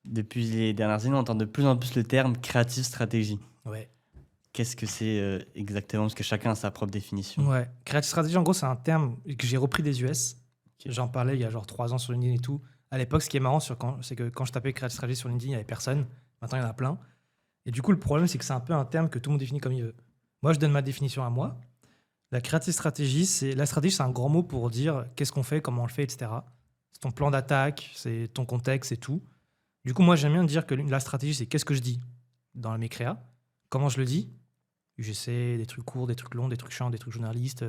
Depuis les dernières années, on entend de plus en plus le terme créative stratégie. Ouais. Qu'est-ce que c'est exactement? Parce que chacun a sa propre définition. Ouais. Creative strategy, en gros, c'est un terme que j'ai repris des US. Ok. J'en parlais il y a genre 3 ans sur LinkedIn et tout. À l'époque, ce qui est marrant, c'est que quand je tapais creative strategy sur LinkedIn, il n'y avait personne. Maintenant, il y en a plein. Et du coup, le problème, c'est que c'est un peu un terme que tout le monde définit comme il veut. Moi, je donne ma définition à moi. La creative stratégie, la stratégie, c'est un grand mot pour dire qu'est-ce qu'on fait, comment on le fait, etc. C'est ton plan d'attaque, c'est ton contexte, c'est tout. Du coup, moi, j'aime bien dire que la stratégie, c'est qu'est-ce que je dis dans mes créas, comment je le dis. J'essaie des trucs courts, des trucs longs, des trucs chiants, des trucs journalistes.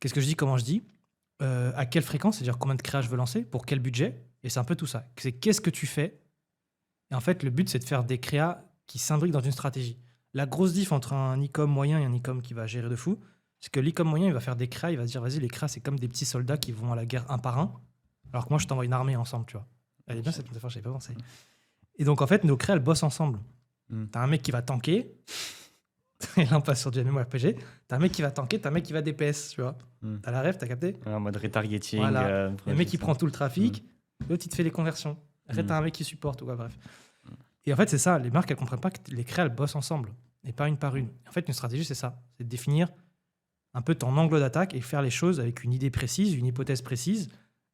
Qu'est-ce que je dis, comment je dis, à quelle fréquence, c'est-à-dire combien de créas je veux lancer, pour quel budget. Et c'est un peu tout ça. C'est qu'est-ce que tu fais. Et en fait, le but, c'est de faire des créas qui s'imbriquent dans une stratégie. La grosse diff entre un e-com moyen et un e-com qui va gérer de fou, c'est que l'e-com moyen, il va faire des créas, il va se dire, vas-y, les créas, c'est comme des petits soldats qui vont à la guerre un par un. Alors que moi, je t'envoie une armée ensemble, tu vois. Elle est bien cette métaphore, j'avais pas pensé. Et donc, en fait, nos créas, elles bossent ensemble. Mm. T'as un mec qui va tanker, et là, on passe sur du MMORPG. T'as un mec qui va tanker, t'as un mec qui va DPS, tu vois. Mm. T'as la ref, t'as capté. Ouais, en mode retargeting. Voilà. Le mec qui ça. prend tout le trafic, l'autre, il te fait les conversions. Après, Mm. t'as un mec qui supporte, ou quoi, bref. Et en fait, c'est ça. Les marques, elles comprennent pas que les créas, elles bossent ensemble, et pas une par une. En fait, une stratégie, c'est ça. C'est de définir un peu ton angle d'attaque et faire les choses avec une idée précise, une hypothèse précise,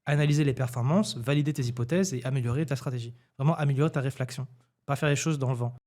analyser les performances, valider tes hypothèses et améliorer ta stratégie. Vraiment améliorer ta réflexion. Pas faire les choses dans le vent.